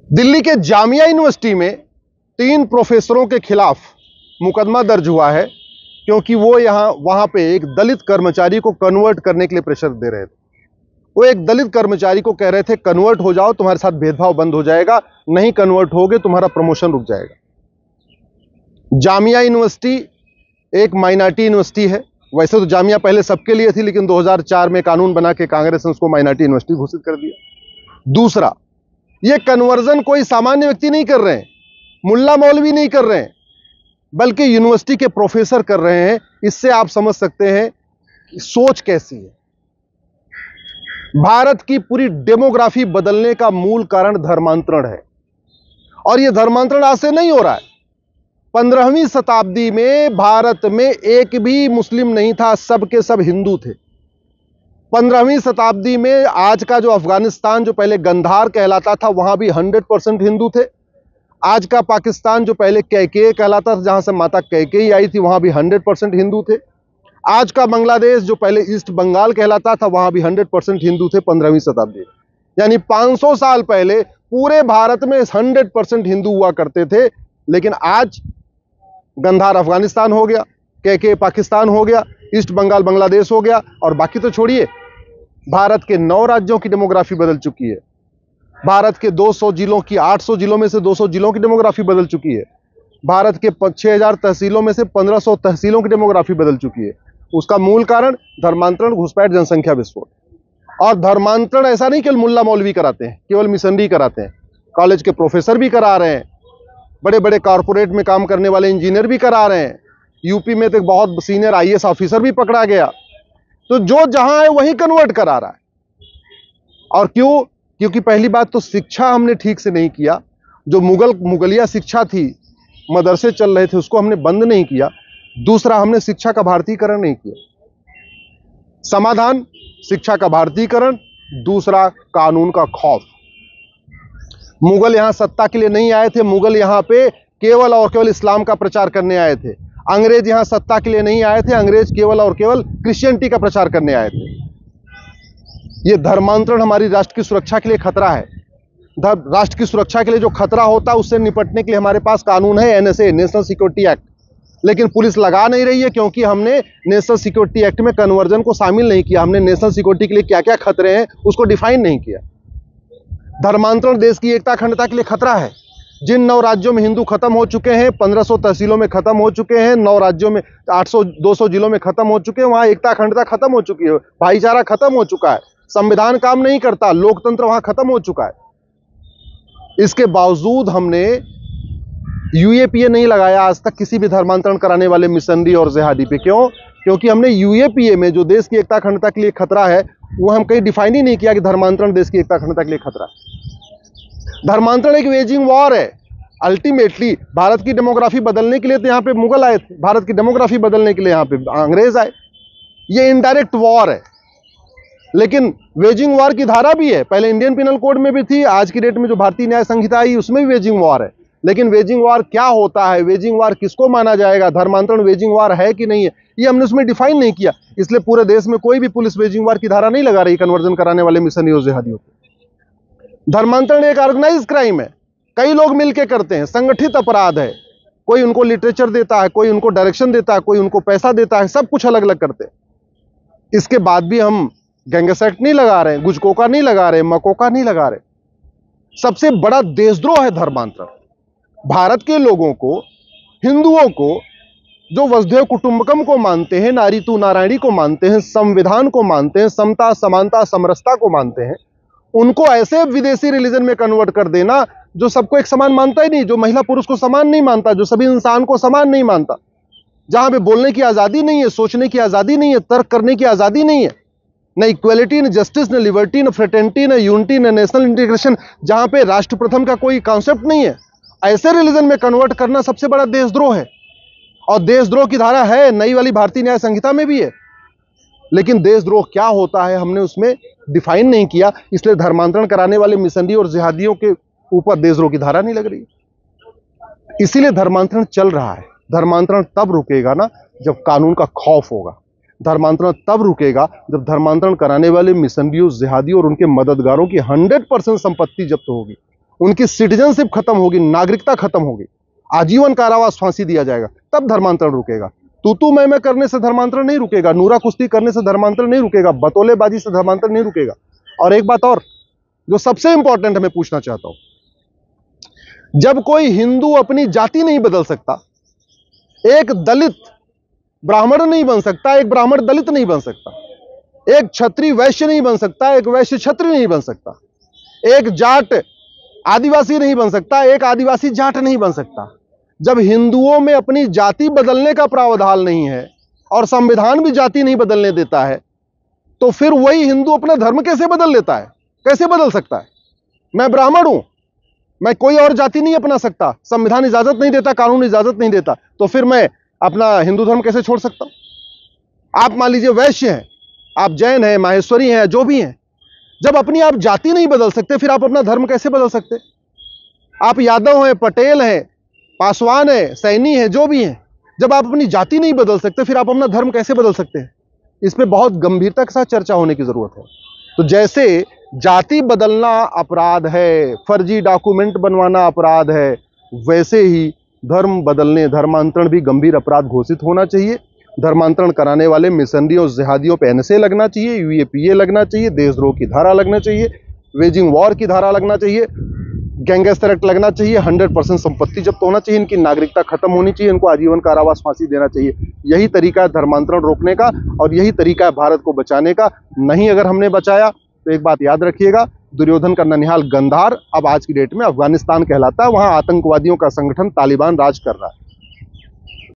दिल्ली के जामिया यूनिवर्सिटी में 3 प्रोफेसरों के खिलाफ मुकदमा दर्ज हुआ है क्योंकि वो वहां पे एक दलित कर्मचारी को कन्वर्ट करने के लिए प्रेशर दे रहे थे। वो एक दलित कर्मचारी को कह रहे थे कन्वर्ट हो जाओ, तुम्हारे साथ भेदभाव बंद हो जाएगा, नहीं कन्वर्ट होगे तुम्हारा प्रमोशन रुक जाएगा। जामिया यूनिवर्सिटी एक माइनॉरिटी यूनिवर्सिटी है। वैसे तो जामिया पहले सबके लिए थी, लेकिन 2004 में कानून बना के कांग्रेस ने उसको माइनॉरिटी यूनिवर्सिटी घोषित कर दिया। दूसरा, ये कन्वर्जन कोई सामान्य व्यक्ति नहीं कर रहे हैं, मुल्ला मौलवी नहीं कर रहे हैं, बल्कि यूनिवर्सिटी के प्रोफेसर कर रहे हैं। इससे आप समझ सकते हैं कि सोच कैसी है। भारत की पूरी डेमोग्राफी बदलने का मूल कारण धर्मांतरण है, और यह धर्मांतरण आज से नहीं हो रहा है। 15वीं शताब्दी में भारत में एक भी मुस्लिम नहीं था, सब के सब हिंदू थे। 15वीं शताब्दी में आज का जो अफगानिस्तान, जो पहले गंधार कहलाता था, वहां भी 100% हिंदू थे। आज का पाकिस्तान, जो पहले कैकेय कहलाता था, जहां से माता कैकेयी आई थी, वहां भी 100% हिंदू थे। आज का बांग्लादेश, जो पहले ईस्ट बंगाल कहलाता था, वहां भी 100% हिंदू थे 15वीं शताब्दी में। यानी 500 साल पहले पूरे भारत में 100% हिंदू हुआ करते थे। लेकिन आज गंधार अफगानिस्तान हो गया, कैकेय पाकिस्तान हो गया, ईस्ट बंगाल बांग्लादेश हो गया, और बाकी तो छोड़िए, भारत के 9 राज्यों की डेमोग्राफी बदल चुकी है। भारत के 200 जिलों की 800 जिलों में से 200 जिलों की डेमोग्राफी बदल चुकी है। भारत के 6000 तहसीलों में से 1500 तहसीलों की डेमोग्राफी बदल चुकी है। उसका मूल कारण धर्मांतरण, घुसपैठ, जनसंख्या विस्फोट। और धर्मांतरण ऐसा नहीं केवल मुल्ला मौलवी कराते हैं, केवल मिशनरी कराते हैं, कॉलेज के प्रोफेसर भी करा रहे हैं, बड़े बड़े कॉरपोरेट में काम करने वाले इंजीनियर भी करा रहे हैं। यूपी में तो बहुत सीनियर IAS ऑफिसर भी पकड़ा गया। तो जो जहां है वहीं कन्वर्ट करा रहा है। और क्यों? क्योंकि पहली बात तो शिक्षा हमने ठीक से नहीं किया। जो मुगलिया शिक्षा थी, मदरसे चल रहे थे, उसको हमने बंद नहीं किया। दूसरा, हमने शिक्षा का भारतीयकरण नहीं किया। समाधान शिक्षा का भारतीयकरण, दूसरा कानून का खौफ। मुगल यहां सत्ता के लिए नहीं आए थे, मुगल यहां पे केवल और केवल इस्लाम का प्रचार करने आए थे। अंग्रेज यहां सत्ता के लिए नहीं आए थे, अंग्रेज केवल और केवल क्रिश्चियनिटी का प्रचार करने आए थे। यह धर्मांतरण हमारी राष्ट्र की सुरक्षा के लिए खतरा है। राष्ट्र की सुरक्षा के लिए जो खतरा होता है, उससे निपटने के लिए हमारे पास कानून है, NSA, नेशनल सिक्योरिटी एक्ट। लेकिन पुलिस लगा नहीं रही है, क्योंकि हमने नेशनल सिक्योरिटी एक्ट में कन्वर्जन को शामिल नहीं किया। हमने नेशनल सिक्योरिटी के लिए क्या क्या खतरे हैं उसको डिफाइन नहीं किया। धर्मांतरण देश की एकता अखंडता के लिए खतरा है। जिन 9 राज्यों में हिंदू खत्म हो चुके हैं, 1500 तहसीलों में खत्म हो चुके हैं, 9 राज्यों में 200 जिलों में खत्म हो चुके हैं, वहां एकता अखंडता खत्म हो चुकी है, भाईचारा खत्म हो चुका है, संविधान काम नहीं करता, लोकतंत्र वहां खत्म हो चुका है। इसके बावजूद हमने UAPA नहीं लगाया आज तक किसी भी धर्मांतरण कराने वाले मिशनरी और जिहादी पे। क्यों? क्योंकि हमने UAPA में जो देश की एकता अखंडता के लिए खतरा है, वो हम कहीं डिफाइन ही नहीं किया कि धर्मांतरण देश की एकता अखंडता के लिए खतरा है। धर्मांतरण एक वेजिंग वॉर है। अल्टीमेटली भारत की डेमोग्राफी बदलने के लिए तो यहां पे मुगल आए थे, भारत की डेमोग्राफी बदलने के लिए यहां पे अंग्रेज आए। ये इनडायरेक्ट वॉर है। लेकिन वेजिंग वॉर की धारा भी है, पहले इंडियन पिनल कोड में भी थी, आज की डेट में जो भारतीय न्याय संहिता आई उसमें भी वेजिंग वॉर है। लेकिन वेजिंग वॉर क्या होता है, वेजिंग वॉर किसको माना जाएगा, धर्मांतरण वेजिंग वॉर है कि नहीं है, ये हमने उसमें डिफाइन नहीं किया। इसलिए पूरे देश में कोई भी पुलिस वेजिंग वॉर की धारा नहीं लगा रही कन्वर्जन कराने वाले मिशनरी और जिहादियों को। धर्मांतरण एक ऑर्गेनाइज क्राइम है, कई लोग मिलकर करते हैं, संगठित अपराध है। कोई उनको लिटरेचर देता है, कोई उनको डायरेक्शन देता है, कोई उनको पैसा देता है, सब कुछ अलग अलग करते हैं। इसके बाद भी हम गैंगस एक्ट नहीं लगा रहे, गुजकोका नहीं लगा रहे, मकोका नहीं लगा रहे। सबसे बड़ा देशद्रोह है धर्मांतरण। भारत के लोगों को, हिंदुओं को, जो वसुधैव कुटुंबकम को मानते हैं, नारी तू नारायणी को मानते हैं, संविधान को मानते हैं, समता समानता समरसता को मानते हैं, उनको ऐसे विदेशी रिलीजन में कन्वर्ट कर देना जो सबको एक समान मानता ही नहीं, जो महिला पुरुष को समान नहीं मानता, जो सभी इंसान को समान नहीं मानता, जहां पे बोलने की आजादी नहीं है, सोचने की आजादी नहीं है, तर्क करने की आजादी नहीं है, न इक्वलिटी, न जस्टिस, न लिबर्टी, न फ्रेटर्निटी, न यूनिटी, न नेशनल इंटीग्रेशन, जहां पे राष्ट्र प्रथम का कोई कॉन्सेप्ट नहीं है, ऐसे रिलीजन में कन्वर्ट करना सबसे बड़ा देशद्रोह है। और देशद्रोह की धारा है, नई वाली भारतीय न्याय संहिता में भी है। लेकिन देशद्रोह क्या होता है हमने उसमें डिफाइन नहीं किया, इसलिए धर्मांतरण कराने वाले मिशनरी और जिहादियों के ऊपर देशद्रोह की धारा नहीं लग रही। इसीलिए धर्मांतरण चल रहा है। धर्मांतरण तब रुकेगा ना जब कानून का खौफ होगा। धर्मांतरण तब रुकेगा जब धर्मांतरण कराने वाले मिशनरियों, जिहादियों और उनके मददगारों की 100% संपत्ति जब्त होगी। उनकी सिटीजनशिप खत्म होगी, नागरिकता खत्म होगी, आजीवन कारावास, फांसी दिया जाएगा, तब धर्मांतरण रुकेगा। तू मैं करने से धर्मांतरण नहीं रुकेगा, नूरा कुश्ती करने से धर्मांतरण नहीं रुकेगा, बतौलेबाजी से धर्मांतरण नहीं रुकेगा। और एक बात और जो सबसे इंपॉर्टेंट है, मैं पूछना चाहता हूं, जब कोई हिंदू अपनी जाति नहीं बदल सकता, एक दलित ब्राह्मण नहीं बन सकता, एक ब्राह्मण दलित नहीं बन सकता, एक क्षत्रिय वैश्य नहीं बन सकता, एक वैश्य क्षत्रिय नहीं बन सकता, एक जाट आदिवासी नहीं बन सकता, एक आदिवासी जाट नहीं बन सकता। जब हिंदुओं में अपनी जाति बदलने का प्रावधान नहीं है और संविधान भी जाति नहीं बदलने देता है, तो फिर वही हिंदू अपना धर्म कैसे बदल लेता है? कैसे बदल सकता है? मैं ब्राह्मण हूं, मैं कोई और जाति नहीं अपना सकता, संविधान इजाजत नहीं देता, कानून इजाजत नहीं देता, तो फिर मैं अपना हिंदू धर्म कैसे छोड़ सकता हूं? आप मान लीजिए वैश्य हैं, आप जैन हैं, माहेश्वरी हैं, जो भी हैं, जब अपनी आप जाति नहीं बदल सकते, फिर आप अपना धर्म कैसे बदल सकते? आप यादव हैं, पटेल हैं, पासवान हैं, सैनी हैं, जो भी हैं, जब आप अपनी जाति नहीं बदल सकते, फिर आप अपना धर्म कैसे बदल सकते हैं? इस पे बहुत गंभीरता के साथ चर्चा होने की जरूरत है। तो जैसे जाति बदलना अपराध है, फर्जी डॉक्यूमेंट बनवाना अपराध है, वैसे ही धर्म बदलने, धर्मांतरण भी गंभीर अपराध घोषित होना चाहिए। धर्मांतरण कराने वाले मिशनरियों, जिहादियों पे एनएसए लगना चाहिए, यूएपीए लगना चाहिए, देशद्रोह की धारा लगना चाहिए, वेजिंग वॉर की धारा लगना चाहिए, गैंगस्टर एक्ट लगना चाहिए, 100% संपत्ति जब्त होना चाहिए, इनकी नागरिकता खत्म होनी चाहिए, इनको आजीवन कारावास, फांसी देना चाहिए। यही तरीका है धर्मांतरण रोकने का और यही तरीका है भारत को बचाने का। नहीं अगर हमने बचाया तो एक बात याद रखिएगा, दुर्योधन का ननिहाल गंधार अब आज की डेट में अफगानिस्तान कहलाता है, वहां आतंकवादियों का संगठन तालिबान राज कर रहा है।